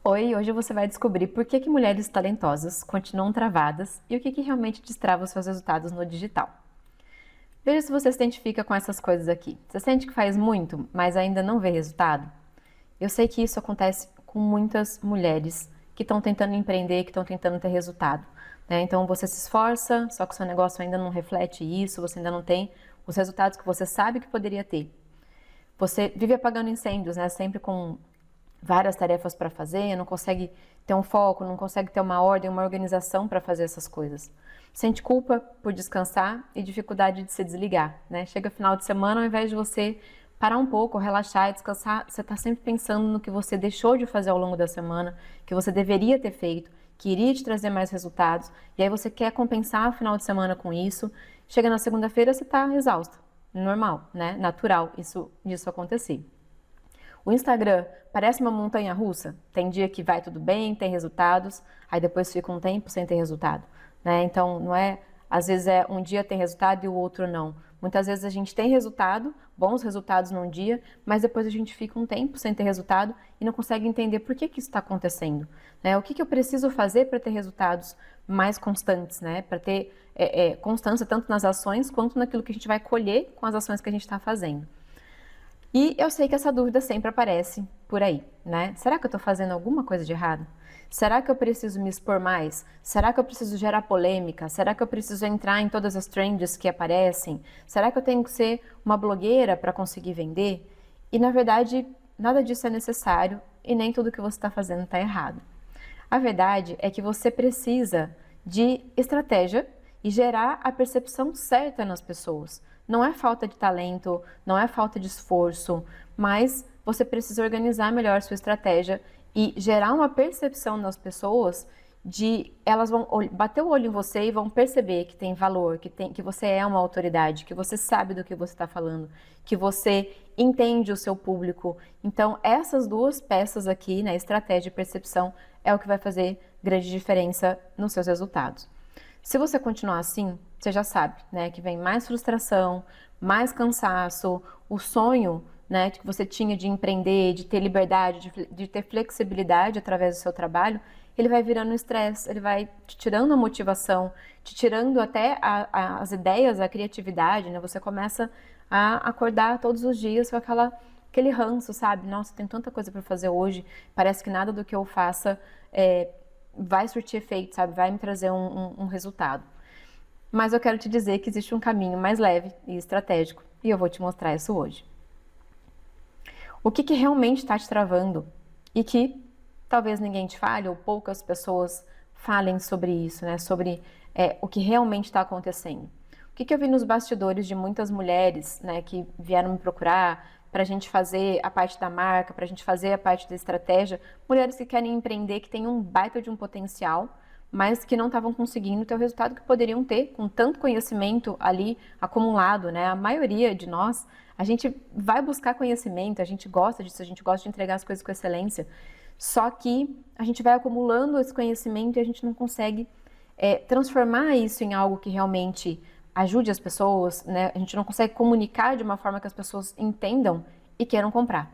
Oi, hoje você vai descobrir por que mulheres talentosas continuam travadas e o que realmente destrava os seus resultados no digital. Veja se você se identifica com essas coisas aqui. Você sente que faz muito, mas ainda não vê resultado? Eu sei que isso acontece com muitas mulheres que estão tentando empreender, que estão tentando ter resultado, né? Então você se esforça, só que o seu negócio ainda não reflete isso, você ainda não tem os resultados que você sabe que poderia ter. Você vive apagando incêndios, né? Sempre com várias tarefas para fazer, não consegue ter um foco, não consegue ter uma ordem, uma organização para fazer essas coisas. Sente culpa por descansar e dificuldade de se desligar, né? Chega final de semana, ao invés de você parar um pouco, relaxar e descansar, você está sempre pensando no que você deixou de fazer ao longo da semana, que você deveria ter feito, que iria te trazer mais resultados, e aí você quer compensar o final de semana com isso. Chega na segunda-feira, você está exausta. Normal, né? Natural disso acontecer. O Instagram parece uma montanha russa. Tem dia que vai tudo bem, tem resultados, aí depois fica um tempo sem ter resultado, né? Então, não é, às vezes um dia tem resultado e o outro não. Muitas vezes a gente tem resultado, bons resultados num dia, mas depois a gente fica um tempo sem ter resultado e não consegue entender por que isso está acontecendo, né? O que eu preciso fazer para ter resultados mais constantes, né? Para ter constância tanto nas ações quanto naquilo que a gente vai colher com as ações que a gente está fazendo. E eu sei que essa dúvida sempre aparece por aí, né? Será que eu estou fazendo alguma coisa de errado? Será que eu preciso me expor mais? Será que eu preciso gerar polêmica? Será que eu preciso entrar em todas as trends que aparecem? Será que eu tenho que ser uma blogueira para conseguir vender? E na verdade, nada disso é necessário e nem tudo que você está fazendo está errado. A verdade é que você precisa de estratégia e gerar a percepção certa nas pessoas. Não é falta de talento, não é falta de esforço, mas você precisa organizar melhor sua estratégia e gerar uma percepção nas pessoas de elas vão bater o olho em você e vão perceber que tem valor, que você é uma autoridade, que você sabe do que você está falando, que você entende o seu público. Então, essas duas peças aqui, né, estratégia e percepção, é o que vai fazer grande diferença nos seus resultados. Se você continuar assim, você já sabe, né, que vem mais frustração, mais cansaço, o sonho, né, que você tinha de empreender, de ter liberdade, de ter flexibilidade através do seu trabalho, ele vai virando estresse, ele vai te tirando a motivação, te tirando até as ideias, a criatividade, né? Você começa a acordar todos os dias com aquele ranço, sabe? Nossa, tem tanta coisa para fazer hoje, parece que nada do que eu faça vai surtir efeito, sabe? Vai me trazer um resultado. Mas eu quero te dizer que existe um caminho mais leve e estratégico, e eu vou te mostrar isso hoje. O que realmente está te travando e que talvez ninguém te fale ou poucas pessoas falem sobre isso, né? Sobre o que realmente está acontecendo. O que eu vi nos bastidores de muitas mulheres, né, que vieram me procurar para a gente fazer a parte da marca, para a gente fazer a parte da estratégia, mulheres que querem empreender, que têm um baita de um potencial, mas que não estavam conseguindo ter o resultado que poderiam ter com tanto conhecimento ali acumulado, né? A maioria de nós, a gente vai buscar conhecimento, a gente gosta disso, a gente gosta de entregar as coisas com excelência, só que a gente vai acumulando esse conhecimento e a gente não consegue transformar isso em algo que realmente ajude as pessoas, né? A gente não consegue comunicar de uma forma que as pessoas entendam e queiram comprar.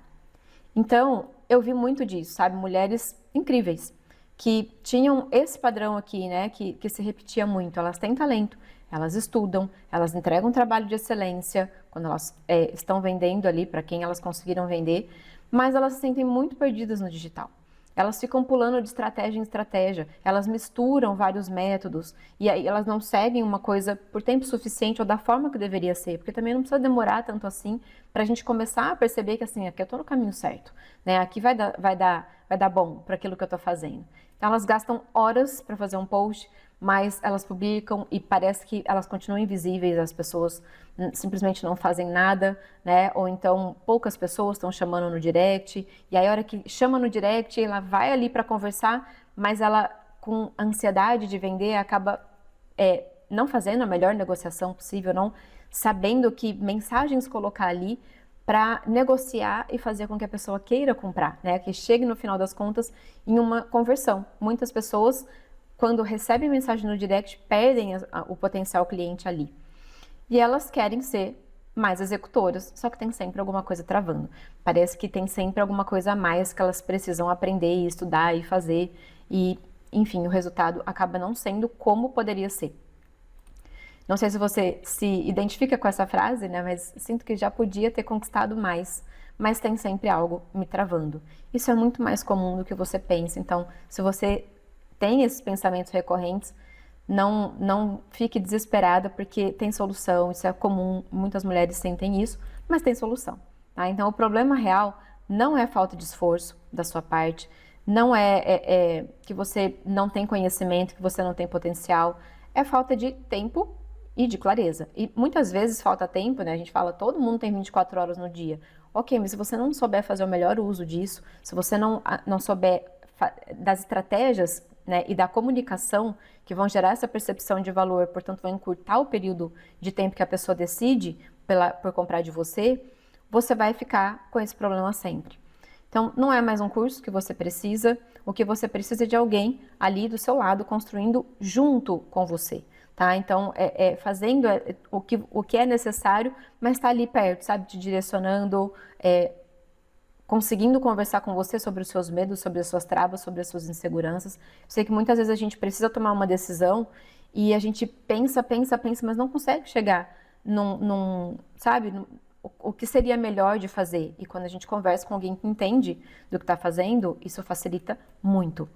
Então, eu vi muito disso, sabe? Mulheres incríveis, que tinham esse padrão aqui, né? Que se repetia muito. Elas têm talento, elas estudam, elas entregam um trabalho de excelência quando elas estão vendendo ali para quem elas conseguiram vender, mas elas se sentem muito perdidas no digital. Elas ficam pulando de estratégia em estratégia, elas misturam vários métodos e aí elas não seguem uma coisa por tempo suficiente ou da forma que deveria ser, porque também não precisa demorar tanto assim para a gente começar a perceber que assim, aqui eu estou no caminho certo, né? Aqui vai dar bom para aquilo que eu estou fazendo. Então elas gastam horas para fazer um post, mas elas publicam e parece que elas continuam invisíveis, as pessoas simplesmente não fazem nada, né? Ou então poucas pessoas estão chamando no direct, e aí a hora que chama no direct, ela vai ali para conversar, mas ela com ansiedade de vender acaba não fazendo a melhor negociação possível, não sabendo que mensagens colocar ali para negociar e fazer com que a pessoa queira comprar, né? Que chegue no final das contas em uma conversão. Muitas pessoas, quando recebem mensagem no direct, perdem o potencial cliente ali. E elas querem ser mais executoras, só que tem sempre alguma coisa travando. Parece que tem sempre alguma coisa a mais que elas precisam aprender e estudar e fazer e, enfim, o resultado acaba não sendo como poderia ser. Não sei se você se identifica com essa frase, né? Mas sinto que já podia ter conquistado mais, mas tem sempre algo me travando. Isso é muito mais comum do que você pensa. Então, se você tem esses pensamentos recorrentes, não fique desesperada, porque tem solução. Isso é comum, muitas mulheres sentem isso, mas tem solução. Tá? Então, o problema real não é falta de esforço da sua parte, não é que você não tem conhecimento, que você não tem potencial, é falta de tempo e de clareza. E muitas vezes falta tempo, né? A gente fala, todo mundo tem 24 horas no dia. Ok, mas se você não souber fazer o melhor uso disso, se você não souber das estratégias, né, e da comunicação que vão gerar essa percepção de valor, portanto, vão encurtar o período de tempo que a pessoa decide por comprar de você, você vai ficar com esse problema sempre. Então, não é mais um curso que você precisa, o que você precisa é de alguém ali do seu lado, construindo junto com você, tá? Então, fazendo o que é necessário, mas está ali perto, sabe? Te direcionando, conseguindo conversar com você sobre os seus medos, sobre as suas travas, sobre as suas inseguranças. Eu sei que muitas vezes a gente precisa tomar uma decisão e a gente pensa, mas não consegue chegar sabe, o que seria melhor de fazer. E quando a gente conversa com alguém que entende do que está fazendo, isso facilita muito.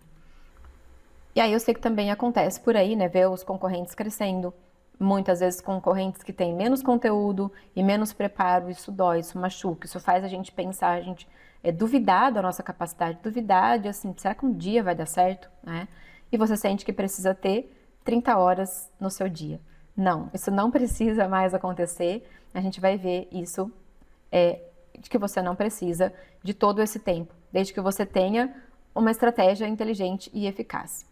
E aí eu sei que também acontece por aí, né, ver os concorrentes crescendo. Muitas vezes concorrentes que têm menos conteúdo e menos preparo, isso dói, isso machuca, isso faz a gente pensar, a gente duvidar da nossa capacidade, duvidar de assim, será que um dia vai dar certo, né? E você sente que precisa ter 30 horas no seu dia. Não, isso não precisa mais acontecer, a gente vai ver isso, de que você não precisa de todo esse tempo, desde que você tenha uma estratégia inteligente e eficaz.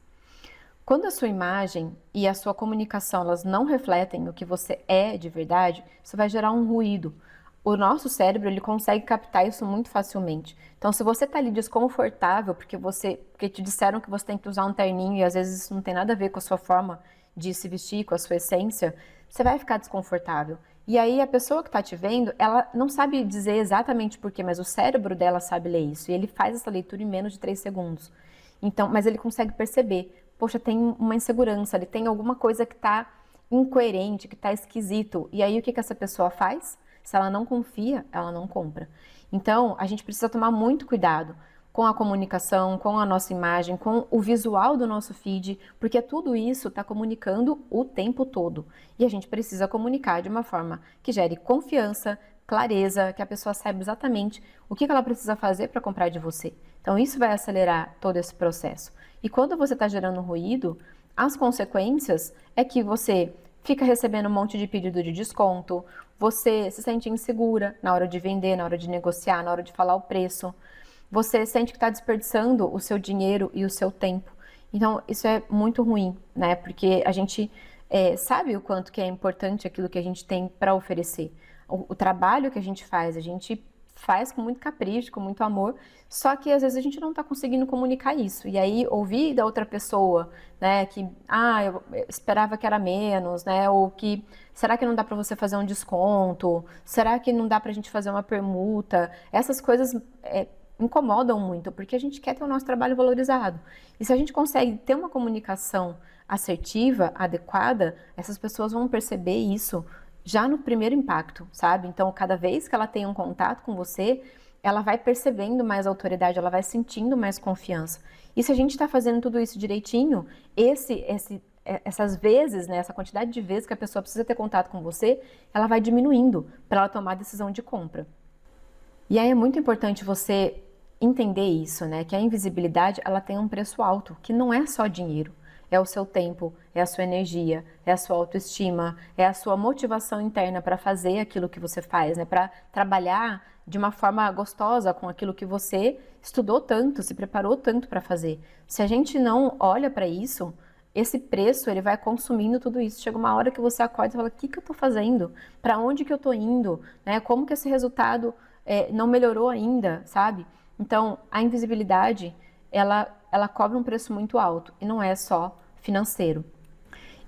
Quando a sua imagem e a sua comunicação elas não refletem o que você é de verdade, isso vai gerar um ruído. O nosso cérebro ele consegue captar isso muito facilmente. Então, se você está ali desconfortável porque te disseram que você tem que usar um terninho e às vezes isso não tem nada a ver com a sua forma de se vestir, com a sua essência, você vai ficar desconfortável. E aí a pessoa que está te vendo, ela não sabe dizer exatamente por quê, mas o cérebro dela sabe ler isso e ele faz essa leitura em menos de 3 segundos. Então, mas ele consegue perceber. Poxa, tem uma insegurança, ele tem alguma coisa que está incoerente, que está esquisito. E aí o que essa pessoa faz? Se ela não confia, ela não compra. Então, a gente precisa tomar muito cuidado com a comunicação, com a nossa imagem, com o visual do nosso feed, porque tudo isso está comunicando o tempo todo. E a gente precisa comunicar de uma forma que gere confiança, clareza, que a pessoa saiba exatamente o que ela precisa fazer para comprar de você. Então, isso vai acelerar todo esse processo. E quando você está gerando ruído, as consequências é que você fica recebendo um monte de pedido de desconto, você se sente insegura na hora de vender, na hora de negociar, na hora de falar o preço, você sente que está desperdiçando o seu dinheiro e o seu tempo. Então, isso é muito ruim, né? Porque a gente sabe o quanto que é importante aquilo que a gente tem para oferecer. O trabalho que a gente faz com muito capricho, com muito amor, só que às vezes a gente não está conseguindo comunicar isso. E aí ouvir da outra pessoa, né, que eu esperava que era menos, né, ou que será que não dá para você fazer um desconto? Será que não dá para a gente fazer uma permuta? Essas coisas incomodam muito, porque a gente quer ter o nosso trabalho valorizado. E se a gente consegue ter uma comunicação assertiva, adequada, essas pessoas vão perceber isso já no primeiro impacto, sabe? Então, cada vez que ela tem um contato com você, ela vai percebendo mais autoridade, ela vai sentindo mais confiança. E se a gente está fazendo tudo isso direitinho, essas vezes, né, essa quantidade de vezes que a pessoa precisa ter contato com você, ela vai diminuindo para ela tomar a decisão de compra. E aí é muito importante você entender isso, né? Que a invisibilidade, ela tem um preço alto, que não é só dinheiro. É o seu tempo, é a sua energia, é a sua autoestima, é a sua motivação interna para fazer aquilo que você faz, né? Para trabalhar de uma forma gostosa com aquilo que você estudou tanto, se preparou tanto para fazer. Se a gente não olha para isso, esse preço ele vai consumindo tudo isso. Chega uma hora que você acorda e fala: o que eu estou fazendo? Para onde que eu estou indo? Né? Como que esse resultado não melhorou ainda, sabe? Então, a invisibilidade, ela cobra um preço muito alto e não é só financeiro.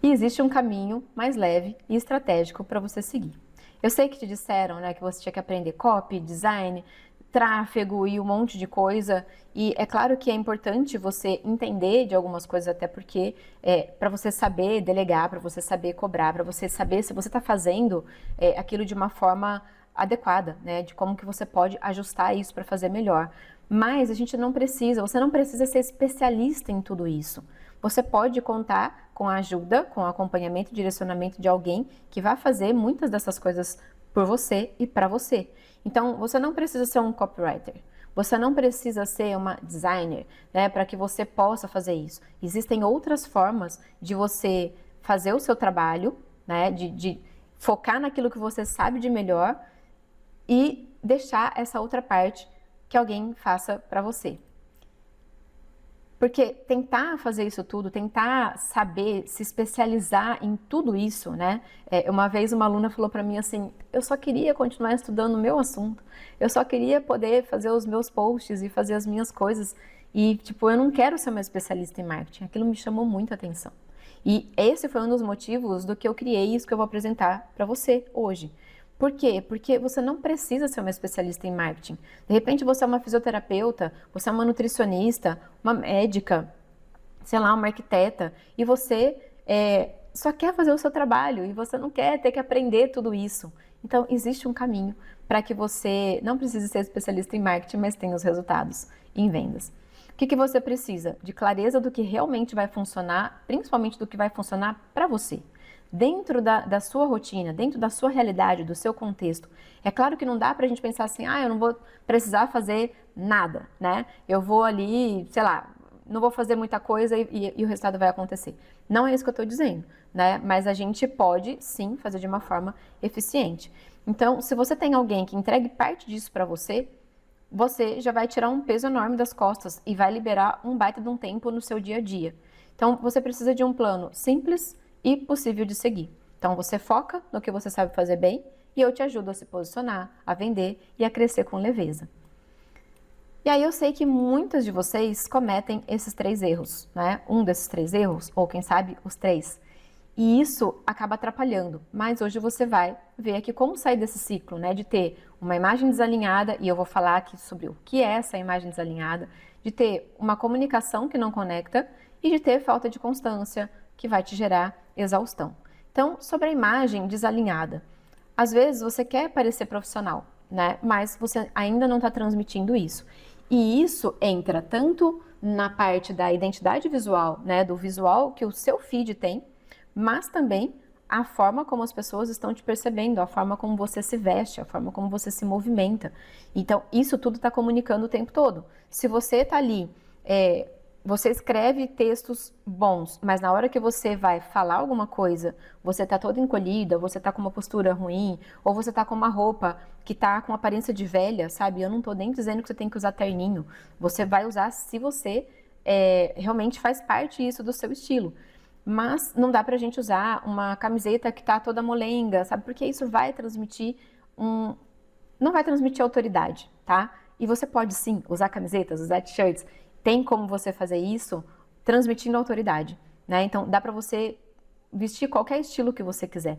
E existe um caminho mais leve e estratégico para você seguir. Eu sei que te disseram, né, que você tinha que aprender copy, design, tráfego e um monte de coisa. E é claro que é importante você entender de algumas coisas, até porque para você saber delegar, para você saber cobrar, para você saber se você está fazendo aquilo de uma forma adequada, né, de como que você pode ajustar isso para fazer melhor. Mas a gente não precisa, você não precisa ser especialista em tudo isso. Você pode contar com a ajuda, com o acompanhamento e direcionamento de alguém que vai fazer muitas dessas coisas por você e para você. Então, você não precisa ser um copywriter. Você não precisa ser uma designer, né, para que você possa fazer isso. Existem outras formas de você fazer o seu trabalho, né, de focar naquilo que você sabe de melhor e deixar essa outra parte que alguém faça para você. Porque tentar fazer isso tudo, tentar saber, se especializar em tudo isso, né? Uma vez uma aluna falou para mim assim, eu só queria continuar estudando o meu assunto, eu só queria poder fazer os meus posts e fazer as minhas coisas e, tipo, eu não quero ser uma especialista em marketing. Aquilo me chamou muita atenção. E esse foi um dos motivos do que eu criei isso que eu vou apresentar para você hoje. Por quê? Porque você não precisa ser uma especialista em marketing. De repente você é uma fisioterapeuta, você é uma nutricionista, uma médica, sei lá, uma arquiteta, e você só quer fazer o seu trabalho e você não quer ter que aprender tudo isso. Então, existe um caminho para que você não precise ser especialista em marketing, mas tenha os resultados em vendas. O que você precisa? De clareza do que realmente vai funcionar, principalmente do que vai funcionar para você. Dentro da sua rotina, dentro da sua realidade, do seu contexto. É claro que não dá pra gente pensar assim, eu não vou precisar fazer nada, né? Eu vou ali, sei lá, não vou fazer muita coisa e o resultado vai acontecer. Não é isso que eu tô dizendo, né? Mas a gente pode, sim, fazer de uma forma eficiente. Então, se você tem alguém que entregue parte disso pra você, você já vai tirar um peso enorme das costas e vai liberar um baita de um tempo no seu dia a dia. Então, você precisa de um plano simples e possível de seguir. Então, você foca no que você sabe fazer bem e eu te ajudo a se posicionar, a vender e a crescer com leveza. E aí eu sei que muitas de vocês cometem esses 3 erros, né? Um desses 3 erros, ou quem sabe os 3. E isso acaba atrapalhando. Mas hoje você vai ver aqui como sair desse ciclo, né? De ter uma imagem desalinhada, e eu vou falar aqui sobre o que é essa imagem desalinhada, de ter uma comunicação que não conecta e de ter falta de constância, que vai te gerar exaustão. Então, sobre a imagem desalinhada, às vezes você quer parecer profissional, né? Mas você ainda não está transmitindo isso. E isso entra tanto na parte da identidade visual, né? Do visual que o seu feed tem, mas também a forma como as pessoas estão te percebendo, a forma como você se veste, a forma como você se movimenta. Então, isso tudo está comunicando o tempo todo. Se você está ali você escreve textos bons, mas na hora que você vai falar alguma coisa, você tá toda encolhida, você tá com uma postura ruim, ou você tá com uma roupa que tá com aparência de velha, sabe? Eu não tô nem dizendo que você tem que usar terninho. Você vai usar se você realmente faz parte isso do seu estilo. Mas não dá pra gente usar uma camiseta que tá toda molenga, sabe? Porque isso vai transmitir não vai transmitir autoridade, tá? E você pode sim usar camisetas, usar t-shirts. Tem como você fazer isso transmitindo autoridade, né? Então, dá para você vestir qualquer estilo que você quiser.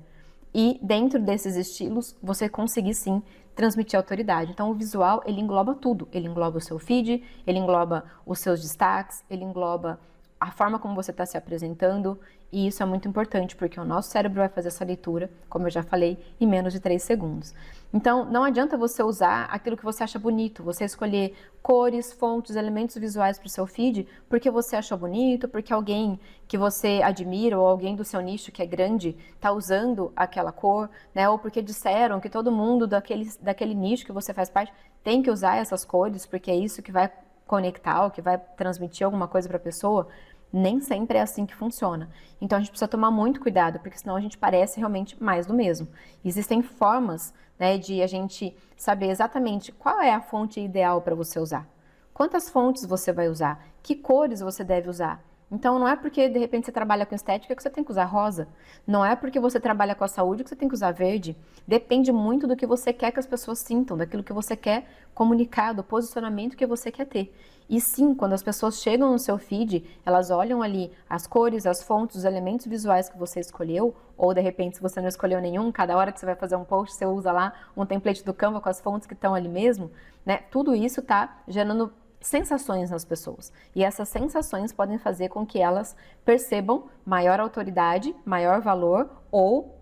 E dentro desses estilos, você conseguir sim transmitir autoridade. Então, o visual, ele engloba tudo. Ele engloba o seu feed, ele engloba os seus destaques, ele engloba a forma como você está se apresentando. E isso é muito importante, porque o nosso cérebro vai fazer essa leitura, como eu já falei, em menos de 3 segundos. Então, não adianta você usar aquilo que você acha bonito, você escolher cores, fontes, elementos visuais para o seu feed, porque você achou bonito, porque alguém que você admira ou alguém do seu nicho que é grande está usando aquela cor, né? Ou porque disseram que todo mundo daquele nicho que você faz parte tem que usar essas cores, porque é isso que vai conectar, ou que vai transmitir alguma coisa para a pessoa. Nem sempre é assim que funciona. Então a gente precisa tomar muito cuidado, porque senão a gente parece realmente mais do mesmo. Existem formas, né, de a gente saber exatamente qual é a fonte ideal para você usar. Quantas fontes você vai usar? Que cores você deve usar? Então, não é porque de repente você trabalha com estética que você tem que usar rosa. Não é porque você trabalha com a saúde que você tem que usar verde. Depende muito do que você quer que as pessoas sintam, daquilo que você quer comunicar, do posicionamento que você quer ter. E sim, quando as pessoas chegam no seu feed, elas olham ali as cores, as fontes, os elementos visuais que você escolheu, ou de repente, se você não escolheu nenhum, cada hora que você vai fazer um post, você usa lá um template do Canva com as fontes que estão ali mesmo, né? Tudo isso está gerando sensações nas pessoas. E essas sensações podem fazer com que elas percebam maior autoridade, maior valor, ou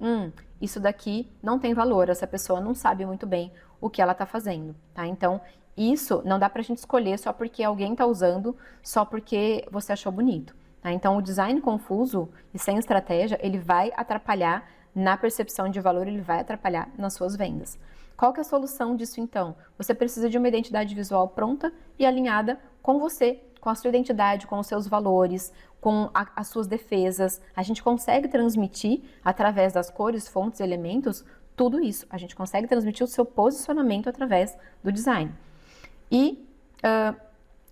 isso daqui não tem valor, essa pessoa não sabe muito bem o que ela está fazendo, tá? Então, isso não dá pra gente escolher só porque alguém está usando, só porque você achou bonito, tá? Então, o design confuso e sem estratégia, ele vai atrapalhar na percepção de valor, ele vai atrapalhar nas suas vendas. Qual que é a solução disso então? Você precisa de uma identidade visual pronta e alinhada com você, com a sua identidade, com os seus valores, com as suas defesas. A gente consegue transmitir, através das cores, fontes, elementos, tudo isso. A gente consegue transmitir o seu posicionamento através do design. E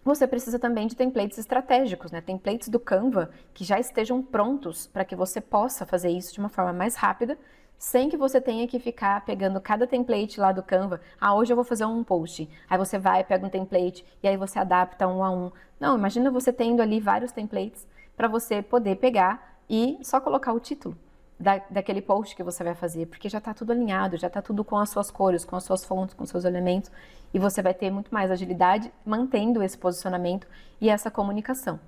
você precisa também de templates estratégicos, né? Templates do Canva que já estejam prontos para que você possa fazer isso de uma forma mais rápida, sem que você tenha que ficar pegando cada template lá do Canva. Ah, hoje eu vou fazer um post. Aí você vai, pega um template e aí você adapta um a um. Não, imagina você tendo ali vários templates para você poder pegar e só colocar o título daquele post que você vai fazer, porque já está tudo alinhado, já está tudo com as suas cores, com as suas fontes, com os seus elementos, e você vai ter muito mais agilidade mantendo esse posicionamento e essa comunicação.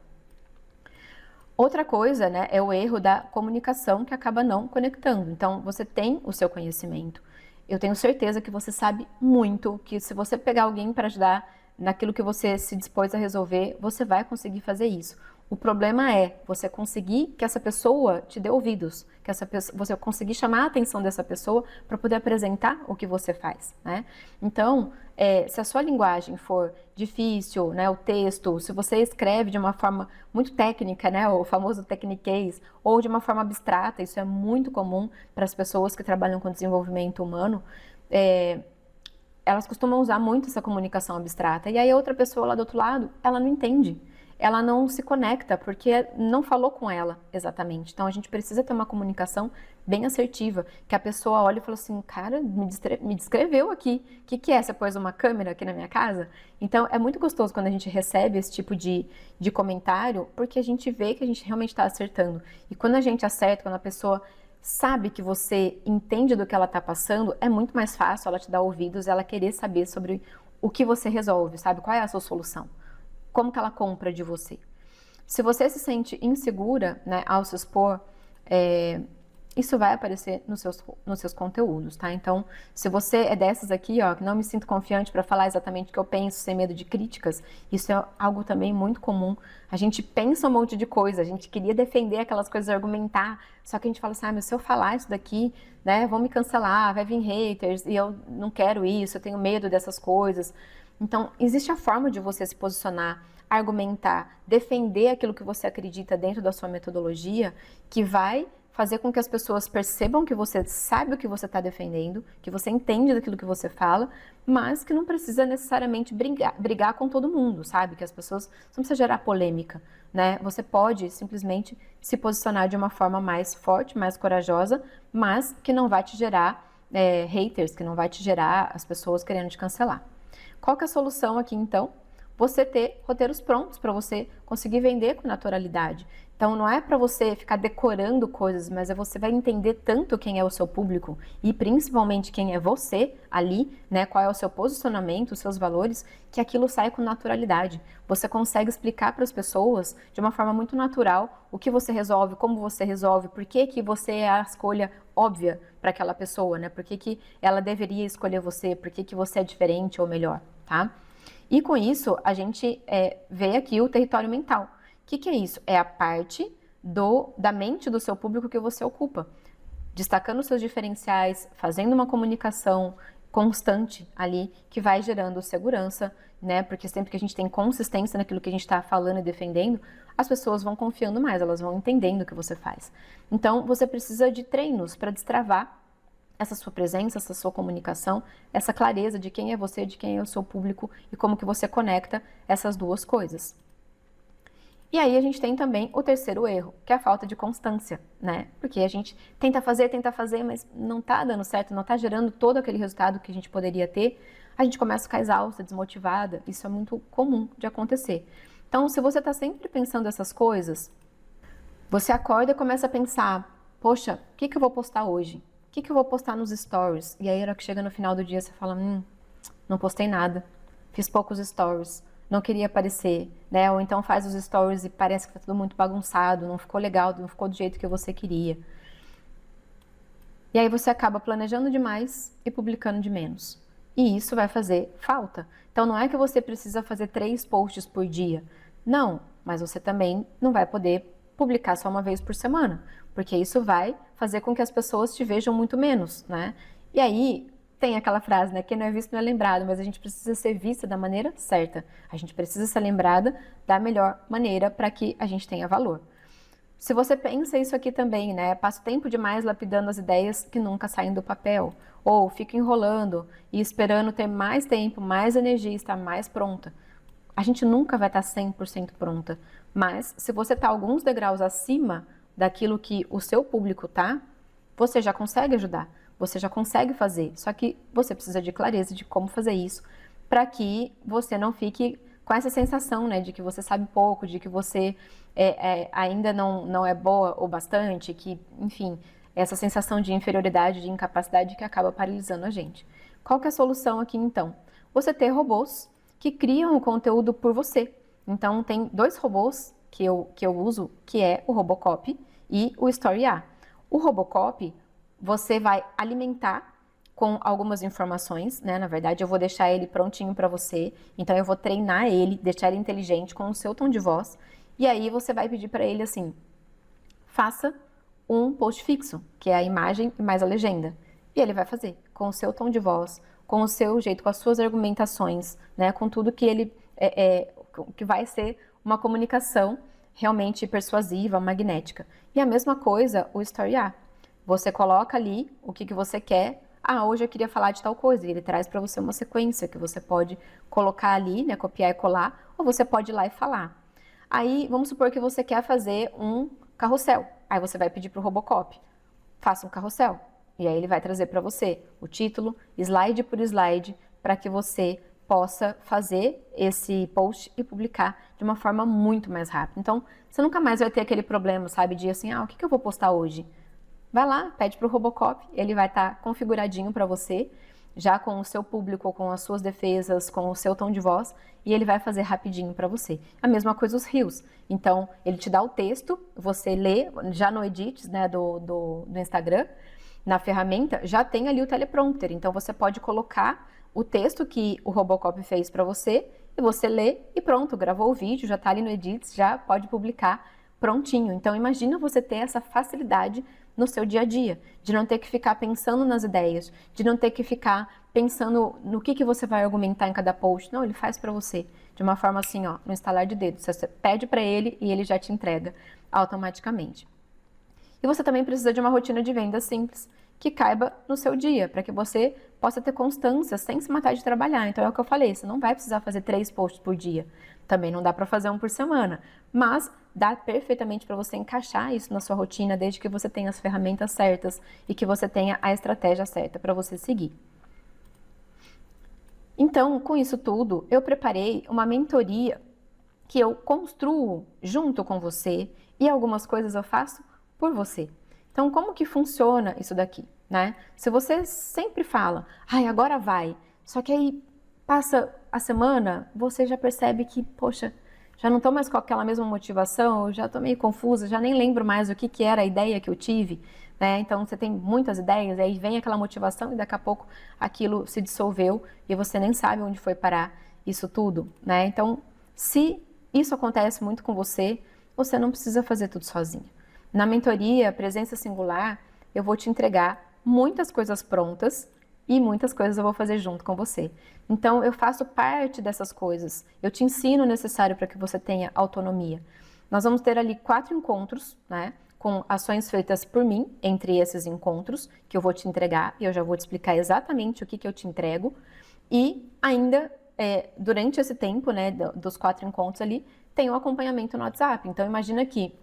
Outra coisa, né, é o erro da comunicação que acaba não conectando. Então, você tem o seu conhecimento. Eu tenho certeza que você sabe muito, que se você pegar alguém para ajudar naquilo que você se dispôs a resolver, você vai conseguir fazer isso. O problema é você conseguir que essa pessoa te dê ouvidos, que você conseguir chamar a atenção dessa pessoa para poder apresentar o que você faz, né? Então, se a sua linguagem for difícil, né, o texto, se você escreve de uma forma muito técnica, né, o famoso tecniquez, ou de uma forma abstrata, isso é muito comum para as pessoas que trabalham com desenvolvimento humano, elas costumam usar muito essa comunicação abstrata, e aí a outra pessoa lá do outro lado, ela não entende. Ela não se conecta porque não falou com ela exatamente. Então a gente precisa ter uma comunicação bem assertiva, que a pessoa olha e fala assim, cara, me descreveu aqui, o que é? Você pôs uma câmera aqui na minha casa? Então é muito gostoso quando a gente recebe esse tipo de comentário, porque a gente vê que a gente realmente está acertando. E quando a gente acerta, quando a pessoa sabe que você entende do que ela está passando, é muito mais fácil ela te dar ouvidos, ela querer saber sobre o que você resolve, sabe? Qual é a sua solução? Como que ela compra de você? Se você se sente insegura, né, ao se expor, isso vai aparecer nos seus conteúdos, tá? Então, se você é dessas aqui, ó, que não me sinto confiante para falar exatamente o que eu penso, sem medo de críticas, isso é algo também muito comum. A gente pensa um monte de coisa, a gente queria defender aquelas coisas, argumentar, só que a gente fala assim, mas se eu falar isso daqui, né, vão me cancelar, vai vir haters, e eu não quero isso, eu tenho medo dessas coisas. Então, existe a forma de você se posicionar, argumentar, defender aquilo que você acredita dentro da sua metodologia, que vai fazer com que as pessoas percebam que você sabe o que você está defendendo, que você entende daquilo que você fala, mas que não precisa necessariamente brigar com todo mundo, sabe? Que as pessoas não precisam gerar polêmica, né? Você pode simplesmente se posicionar de uma forma mais forte, mais corajosa, mas que não vai te gerar haters, que não vai te gerar as pessoas querendo te cancelar. Qual que é a solução aqui, então? Você ter roteiros prontos para você conseguir vender com naturalidade. Então, não é para você ficar decorando coisas, mas você vai entender tanto quem é o seu público e principalmente quem é você ali, né? Qual é o seu posicionamento, os seus valores, que aquilo sai com naturalidade. Você consegue explicar para as pessoas de uma forma muito natural o que você resolve, como você resolve, por que que você é a escolha óbvia para aquela pessoa, né? Por que que ela deveria escolher você, por que que você é diferente ou melhor, tá? E com isso, a gente vê aqui o território mental. O que é isso? É a parte da mente do seu público que você ocupa. Destacando seus diferenciais, fazendo uma comunicação constante ali, que vai gerando segurança, né? Porque sempre que a gente tem consistência naquilo que a gente está falando e defendendo, as pessoas vão confiando mais, elas vão entendendo o que você faz. Então, você precisa de treinos para destravar essa sua presença, essa sua comunicação, essa clareza de quem é você, de quem é o seu público e como que você conecta essas duas coisas. E aí a gente tem também o terceiro erro, que é a falta de constância, né? Porque a gente tenta fazer, mas não tá dando certo, não tá gerando todo aquele resultado que a gente poderia ter. A gente começa a ficar exausta, desmotivada. Isso é muito comum de acontecer. Então, se você tá sempre pensando essas coisas, você acorda e começa a pensar, poxa, o que eu vou postar hoje? O que eu vou postar nos stories? E aí, na hora que chega no final do dia, você fala, não postei nada, fiz poucos stories, não queria aparecer, né? Ou então faz os stories e parece que tá tudo muito bagunçado, não ficou legal, não ficou do jeito que você queria. E aí você acaba planejando demais e publicando de menos. E isso vai fazer falta. Então não é que você precisa fazer 3 posts por dia. Não, mas você também não vai poder publicar só uma vez por semana, porque isso vai fazer com que as pessoas te vejam muito menos, né? E aí tem aquela frase, né? Quem não é visto não é lembrado, mas a gente precisa ser vista da maneira certa. A gente precisa ser lembrada da melhor maneira para que a gente tenha valor. Se você pensa isso aqui também, né? Passa tempo demais lapidando as ideias que nunca saem do papel. Ou fica enrolando e esperando ter mais tempo, mais energia e estar mais pronta. A gente nunca vai estar 100% pronta. Mas se você está alguns degraus acima daquilo que o seu público tá, você já consegue ajudar. Você já consegue fazer. Só que você precisa de clareza de como fazer isso para que você não fique com essa sensação, né, de que você sabe pouco, de que você ainda não é boa o bastante, que, enfim, essa sensação de inferioridade, de incapacidade que acaba paralisando a gente. Qual que é a solução aqui, então? Você ter robôs que criam o conteúdo por você. Então, tem 2 robôs que eu uso, que é o Robocop e o Story.a. O Robocop, você vai alimentar com algumas informações, né? Na verdade, eu vou deixar ele prontinho para você. Então, eu vou treinar ele, deixar ele inteligente com o seu tom de voz. E aí, você vai pedir para ele assim, faça um post fixo, que é a imagem e mais a legenda. E ele vai fazer com o seu tom de voz, com o seu jeito, com as suas argumentações, né? Com tudo que ele que vai ser uma comunicação realmente persuasiva, magnética. E a mesma coisa o Story.a. Você coloca ali o que você quer. Ah, hoje eu queria falar de tal coisa. E ele traz para você uma sequência que você pode colocar ali, né? Copiar e colar. Ou você pode ir lá e falar. Aí, vamos supor que você quer fazer um carrossel. Aí você vai pedir para o Robocop, faça um carrossel. E aí ele vai trazer para você o título, slide por slide, para que você possa fazer esse post e publicar de uma forma muito mais rápida. Então, você nunca mais vai ter aquele problema, sabe, de assim, o que eu vou postar hoje? Vai lá, pede para o Robocop, ele vai estar configuradinho para você, já com o seu público, com as suas defesas, com o seu tom de voz, e ele vai fazer rapidinho para você. A mesma coisa os reels. Então, ele te dá o texto, você lê, já no Edits, né, do Instagram, na ferramenta, já tem ali o teleprompter. Então, você pode colocar o texto que o Robocop fez para você, e você lê e pronto, gravou o vídeo, já está ali no Edits, já pode publicar prontinho. Então, imagina você ter essa facilidade no seu dia a dia, de não ter que ficar pensando nas ideias, de não ter que ficar pensando no que você vai argumentar em cada post. Não, ele faz para você, de uma forma assim, ó, no estalar de dedos. Você pede para ele e ele já te entrega automaticamente. E você também precisa de uma rotina de venda simples, que caiba no seu dia, para que você possa ter constância sem se matar de trabalhar. Então é o que eu falei, você não vai precisar fazer 3 posts por dia. Também não dá para fazer um por semana, mas dá perfeitamente para você encaixar isso na sua rotina, desde que você tenha as ferramentas certas e que você tenha a estratégia certa para você seguir. Então, com isso tudo, eu preparei uma mentoria que eu construo junto com você e algumas coisas eu faço por você. Então, como que funciona isso daqui, né? Se você sempre fala, agora vai, só que aí passa a semana, você já percebe que, poxa, já não estou mais com aquela mesma motivação, eu já estou meio confusa, já nem lembro mais o que era a ideia que eu tive, né? Então, você tem muitas ideias, aí vem aquela motivação e daqui a pouco aquilo se dissolveu e você nem sabe onde foi parar isso tudo, né? Então, se isso acontece muito com você, você não precisa fazer tudo sozinha. Na mentoria Presença Singular, eu vou te entregar muitas coisas prontas e muitas coisas eu vou fazer junto com você. Então, eu faço parte dessas coisas. Eu te ensino o necessário para que você tenha autonomia. Nós vamos ter ali 4 encontros, né? Com ações feitas por mim, entre esses encontros, que eu vou te entregar e eu já vou te explicar exatamente o que eu te entrego. E ainda, durante esse tempo, né, dos 4 encontros ali, tem o acompanhamento no WhatsApp. Então, imagina que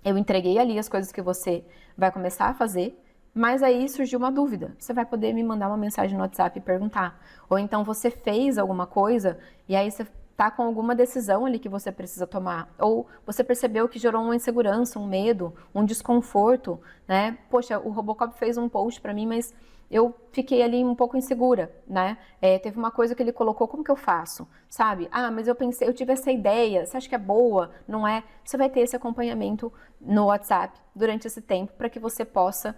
eu entreguei ali as coisas que você vai começar a fazer, mas aí surgiu uma dúvida. Você vai poder me mandar uma mensagem no WhatsApp e perguntar. Ou então você fez alguma coisa e aí você tá com alguma decisão ali que você precisa tomar. Ou você percebeu que gerou uma insegurança, um medo, um desconforto, né? Poxa, o Robocop fez um post para mim, mas eu fiquei ali um pouco insegura, né? Teve uma coisa que ele colocou, como que eu faço? Sabe? Ah, mas eu pensei, eu tive essa ideia, você acha que é boa? Não é? Você vai ter esse acompanhamento no WhatsApp durante esse tempo para que você possa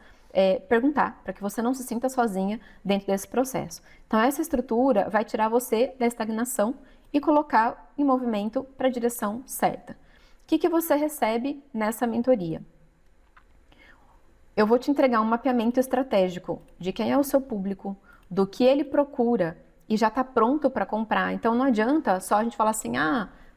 perguntar, para que você não se sinta sozinha dentro desse processo. Então, essa estrutura vai tirar você da estagnação e colocar em movimento para a direção certa. O que você recebe nessa mentoria? Eu vou te entregar um mapeamento estratégico de quem é o seu público, do que ele procura e já está pronto para comprar. Então não adianta só a gente falar assim,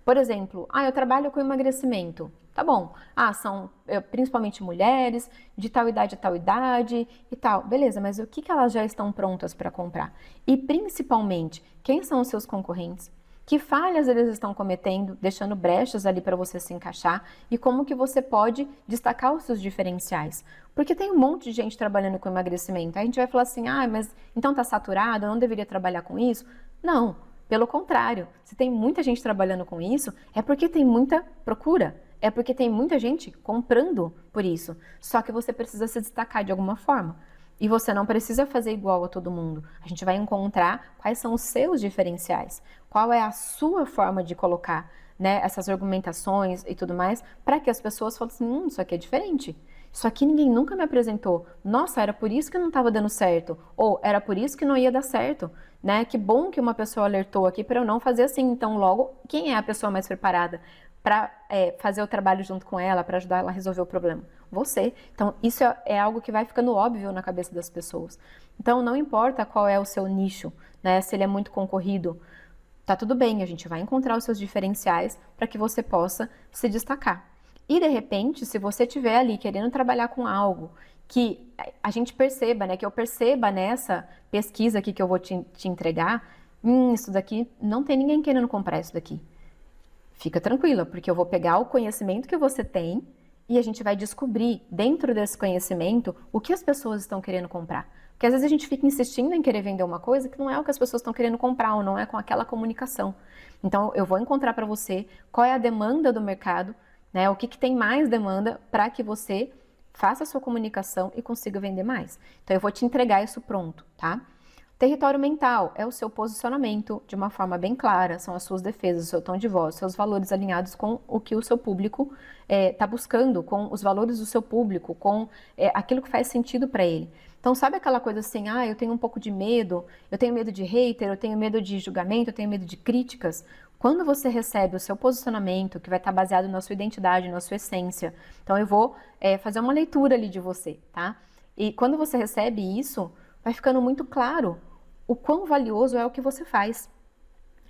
por exemplo, eu trabalho com emagrecimento. Tá bom. São principalmente mulheres de tal idade a tal idade e tal. Beleza, mas o que elas já estão prontas para comprar? E principalmente, quem são os seus concorrentes? Que falhas eles estão cometendo, deixando brechas ali para você se encaixar e como que você pode destacar os seus diferenciais. Porque tem um monte de gente trabalhando com emagrecimento. Aí a gente vai falar assim, mas então tá saturado, eu não deveria trabalhar com isso? Não, pelo contrário. Se tem muita gente trabalhando com isso, é porque tem muita procura. É porque tem muita gente comprando por isso. Só que você precisa se destacar de alguma forma. E você não precisa fazer igual a todo mundo. A gente vai encontrar quais são os seus diferenciais. Qual é a sua forma de colocar, né, essas argumentações e tudo mais, para que as pessoas falem assim, isso aqui é diferente. Isso aqui ninguém nunca me apresentou. Nossa, era por isso que não estava dando certo. Ou era por isso que não ia dar certo. Né? Que bom que uma pessoa alertou aqui para eu não fazer assim. Então, logo, quem é a pessoa mais preparada para fazer o trabalho junto com ela, para ajudar ela a resolver o problema? Você. Então, isso é algo que vai ficando óbvio na cabeça das pessoas. Então, não importa qual é o seu nicho, né? Se ele é muito concorrido, tá tudo bem, a gente vai encontrar os seus diferenciais para que você possa se destacar. E, de repente, se você estiver ali querendo trabalhar com algo que a gente perceba, né? Que eu perceba nessa pesquisa aqui que eu vou te entregar, isso daqui, não tem ninguém querendo comprar isso daqui. Fica tranquila, porque eu vou pegar o conhecimento que você tem e a gente vai descobrir dentro desse conhecimento o que as pessoas estão querendo comprar. Porque às vezes a gente fica insistindo em querer vender uma coisa que não é o que as pessoas estão querendo comprar ou não é com aquela comunicação. Então eu vou encontrar para você qual é a demanda do mercado, né? O que tem mais demanda para que você faça a sua comunicação e consiga vender mais. Então eu vou te entregar isso pronto, tá? Território mental é o seu posicionamento de uma forma bem clara, são as suas defesas, o seu tom de voz, seus valores alinhados com o que o seu público está buscando, com os valores do seu público, com aquilo que faz sentido para ele. Então, sabe aquela coisa assim, eu tenho um pouco de medo, eu tenho medo de hater, eu tenho medo de julgamento, eu tenho medo de críticas. Quando você recebe o seu posicionamento, que vai estar baseado na sua identidade, na sua essência, então eu vou fazer uma leitura ali de você, tá? E quando você recebe isso, vai ficando muito claro o quão valioso é o que você faz.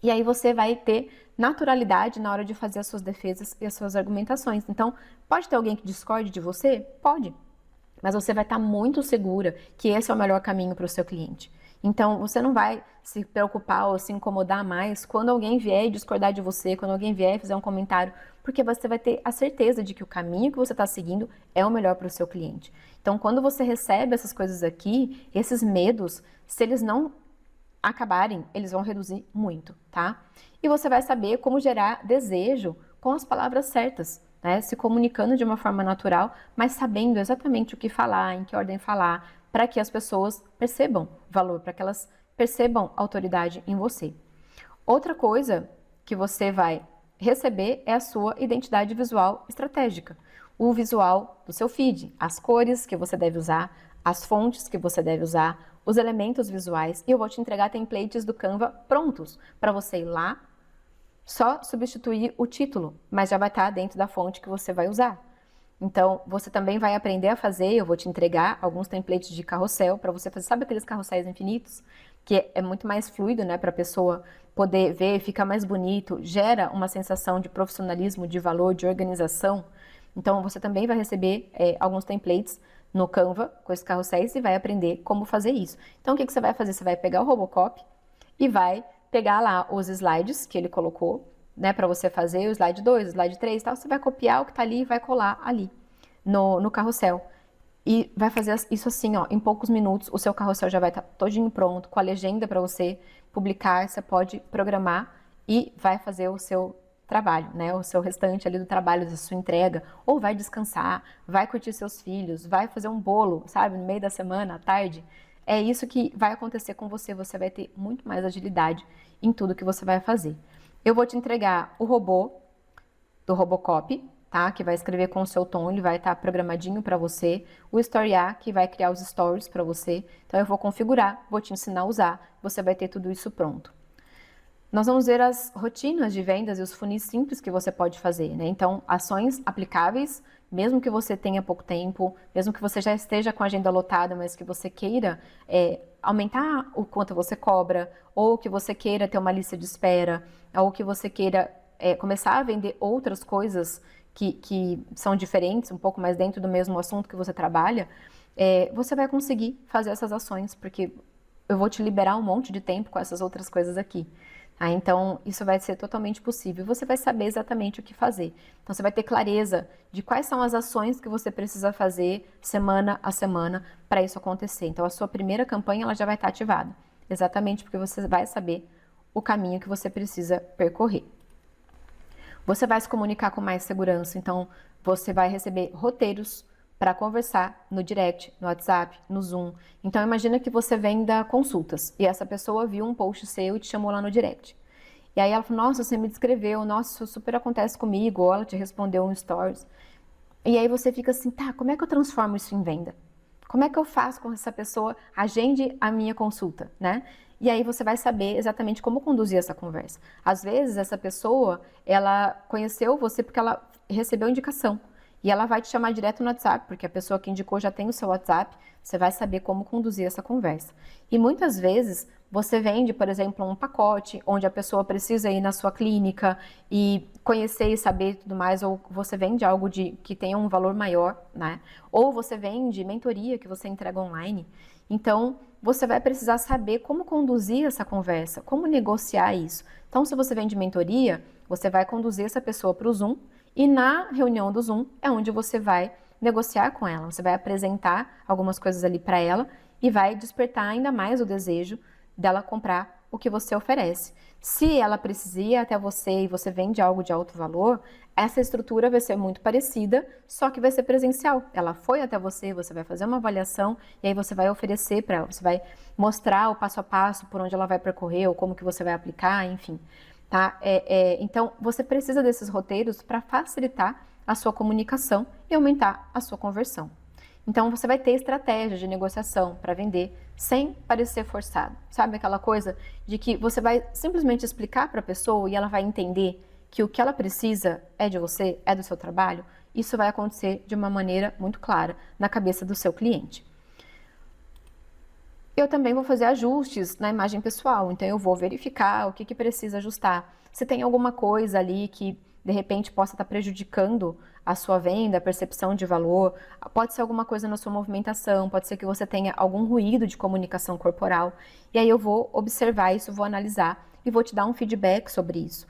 E aí você vai ter naturalidade na hora de fazer as suas defesas e as suas argumentações. Então, pode ter alguém que discorde de você? Pode. Mas você vai estar muito segura que esse é o melhor caminho para o seu cliente. Então, você não vai se preocupar ou se incomodar mais quando alguém vier e discordar de você, quando alguém vier e fizer um comentário, porque você vai ter a certeza de que o caminho que você está seguindo é o melhor para o seu cliente. Então, quando você recebe essas coisas aqui, esses medos, se eles não acabarem, eles vão reduzir muito, tá? E você vai saber como gerar desejo com as palavras certas, né? Se comunicando de uma forma natural, mas sabendo exatamente o que falar, em que ordem falar, para que as pessoas percebam valor, para que elas percebam autoridade em você. Outra coisa que você vai receber é a sua identidade visual estratégica. O visual do seu feed, as cores que você deve usar, as fontes que você deve usar, os elementos visuais. E eu vou te entregar templates do Canva prontos para você ir lá, só substituir o título, mas já vai estar dentro da fonte que você vai usar. Então, você também vai aprender a fazer, eu vou te entregar alguns templates de carrossel para você fazer, sabe aqueles carrosséis infinitos? Que é muito mais fluido, né, para a pessoa poder ver, fica mais bonito, gera uma sensação de profissionalismo, de valor, de organização. Então, você também vai receber alguns templates no Canva com esses carrosséis e vai aprender como fazer isso. Então, o que você vai fazer? Você vai pegar o Robocop e vai pegar lá os slides que ele colocou, né, para você fazer o slide 2, o slide 3 e tal, você vai copiar o que está ali e vai colar ali no carrossel. E vai fazer isso assim, ó, em poucos minutos, o seu carrossel já vai estar todinho pronto, com a legenda para você publicar, você pode programar e vai fazer o seu trabalho, né? O seu restante ali do trabalho, da sua entrega, ou vai descansar, vai curtir seus filhos, vai fazer um bolo, sabe, no meio da semana, à tarde. É isso que vai acontecer com você, você vai ter muito mais agilidade em tudo que você vai fazer. Eu vou te entregar o robô do Robocop, tá? Que vai escrever com o seu tom, ele vai estar programadinho para você. O Storyar, que vai criar os stories para você. Então eu vou configurar, vou te ensinar a usar, você vai ter tudo isso pronto. Nós vamos ver as rotinas de vendas e os funis simples que você pode fazer, né? Então, ações aplicáveis, mesmo que você tenha pouco tempo, mesmo que você já esteja com a agenda lotada, mas que você queira aumentar o quanto você cobra, ou que você queira ter uma lista de espera, ou que você queira começar a vender outras coisas que são diferentes, um pouco mais dentro do mesmo assunto que você trabalha, você vai conseguir fazer essas ações, porque eu vou te liberar um monte de tempo com essas outras coisas aqui. Tá? Então, isso vai ser totalmente possível. Você vai saber exatamente o que fazer. Então, você vai ter clareza de quais são as ações que você precisa fazer semana a semana para isso acontecer. Então, a sua primeira campanha ela já vai estar ativada, exatamente porque você vai saber o caminho que você precisa percorrer. Você vai se comunicar com mais segurança, então você vai receber roteiros para conversar no direct, no WhatsApp, no Zoom. Então imagina que você venda consultas e essa pessoa viu um post seu e te chamou lá no direct. E aí ela falou, nossa, você me descreveu, nossa, isso super acontece comigo, ou ela te respondeu um stories. E aí você fica assim, tá, como é que eu transformo isso em venda? Como é que eu faço com que essa pessoa agende a minha consulta, né? E aí você vai saber exatamente como conduzir essa conversa. Às vezes essa pessoa, ela conheceu você porque ela recebeu indicação. E ela vai te chamar direto no WhatsApp, porque a pessoa que indicou já tem o seu WhatsApp, você vai saber como conduzir essa conversa. E muitas vezes você vende, por exemplo, um pacote onde a pessoa precisa ir na sua clínica e conhecer e saber tudo mais, ou você vende algo que tenha um valor maior, né? Ou você vende mentoria que você entrega online. Então, você vai precisar saber como conduzir essa conversa, como negociar isso. Então, se você vende mentoria, você vai conduzir essa pessoa para o Zoom e na reunião do Zoom é onde você vai negociar com ela. Você vai apresentar algumas coisas ali para ela e vai despertar ainda mais o desejo dela comprar o que você oferece. Se ela precisa ir até você e você vende algo de alto valor, essa estrutura vai ser muito parecida, só que vai ser presencial. Ela foi até você, você vai fazer uma avaliação e aí você vai oferecer para ela, você vai mostrar o passo a passo por onde ela vai percorrer ou como que você vai aplicar, enfim. Tá? Então, você precisa desses roteiros para facilitar a sua comunicação e aumentar a sua conversão. Então, você vai ter estratégia de negociação para vender sem parecer forçado. Sabe aquela coisa de que você vai simplesmente explicar para a pessoa e ela vai entender que o que ela precisa é de você, é do seu trabalho? Isso vai acontecer de uma maneira muito clara na cabeça do seu cliente. Eu também vou fazer ajustes na imagem pessoal, então eu vou verificar o que precisa ajustar. Se tem alguma coisa ali que de repente possa estar prejudicando a sua venda, a percepção de valor, pode ser alguma coisa na sua movimentação, pode ser que você tenha algum ruído de comunicação corporal, e aí eu vou observar isso, vou analisar e vou te dar um feedback sobre isso.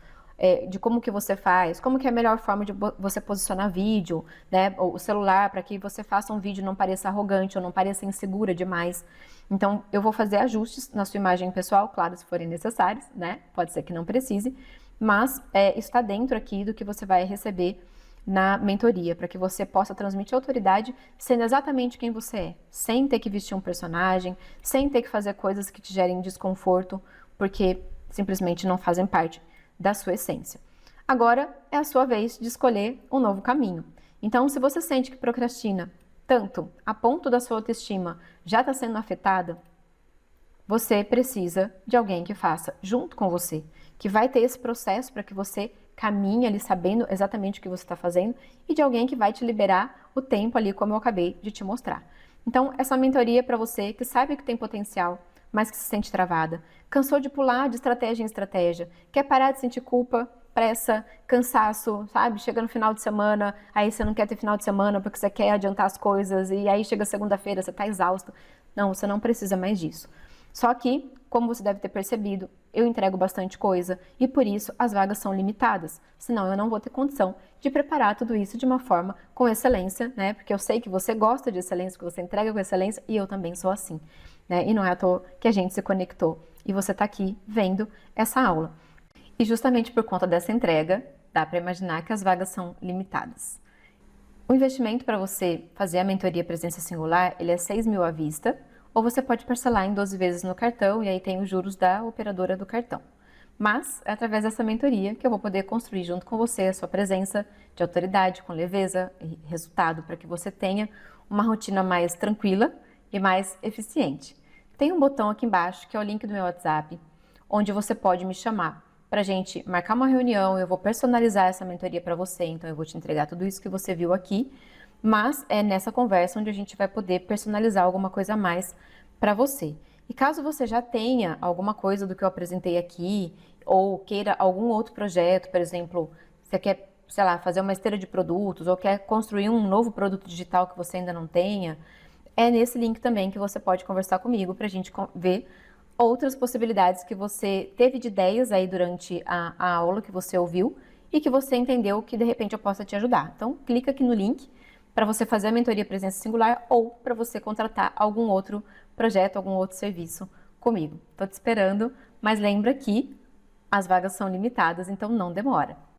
De como que você faz, como que é a melhor forma de você posicionar vídeo, né, o celular, para que você faça um vídeo e não pareça arrogante ou não pareça insegura demais. Então, eu vou fazer ajustes na sua imagem pessoal, claro, se forem necessários, né, pode ser que não precise, mas isso está dentro aqui do que você vai receber na mentoria, para que você possa transmitir autoridade sendo exatamente quem você é, sem ter que vestir um personagem, sem ter que fazer coisas que te gerem desconforto, porque simplesmente não fazem parte da sua essência. Agora é a sua vez de escolher um novo caminho. Então, se você sente que procrastina tanto a ponto da sua autoestima já está sendo afetada, você precisa de alguém que faça junto com você, que vai ter esse processo para que você caminhe ali sabendo exatamente o que você está fazendo e de alguém que vai te liberar o tempo ali, como eu acabei de te mostrar. Então, essa mentoria é para você que sabe que tem potencial, mas que se sente travada, cansou de pular de estratégia em estratégia, quer parar de sentir culpa, pressa, cansaço, sabe? Chega no final de semana, aí você não quer ter final de semana porque você quer adiantar as coisas e aí chega segunda-feira, você está exausto. Não, você não precisa mais disso. Só que como você deve ter percebido, eu entrego bastante coisa e por isso as vagas são limitadas, senão eu não vou ter condição de preparar tudo isso de uma forma com excelência, né? Porque eu sei que você gosta de excelência, que você entrega com excelência e eu também sou assim, né? E não é à toa que a gente se conectou e você está aqui vendo essa aula. E justamente por conta dessa entrega, dá para imaginar que as vagas são limitadas. O investimento para você fazer a mentoria presença singular, ele é 6 mil à vista, ou você pode parcelar em 12 vezes no cartão e aí tem os juros da operadora do cartão. Mas é através dessa mentoria que eu vou poder construir junto com você a sua presença de autoridade, com leveza e resultado, para que você tenha uma rotina mais tranquila e mais eficiente. Tem um botão aqui embaixo, que é o link do meu WhatsApp, onde você pode me chamar para a gente marcar uma reunião. Eu vou personalizar essa mentoria para você, então eu vou te entregar tudo isso que você viu aqui, mas é nessa conversa onde a gente vai poder personalizar alguma coisa a mais para você. E caso você já tenha alguma coisa do que eu apresentei aqui, ou queira algum outro projeto, por exemplo, você quer, sei lá, fazer uma esteira de produtos, ou quer construir um novo produto digital que você ainda não tenha, é nesse link também que você pode conversar comigo para a gente ver outras possibilidades que você teve de ideias aí durante a aula que você ouviu e que você entendeu que de repente eu possa te ajudar. Então, clica aqui no link para você fazer a mentoria presença singular ou para você contratar algum outro projeto, algum outro serviço comigo. Estou te esperando, mas lembra que as vagas são limitadas, então não demora.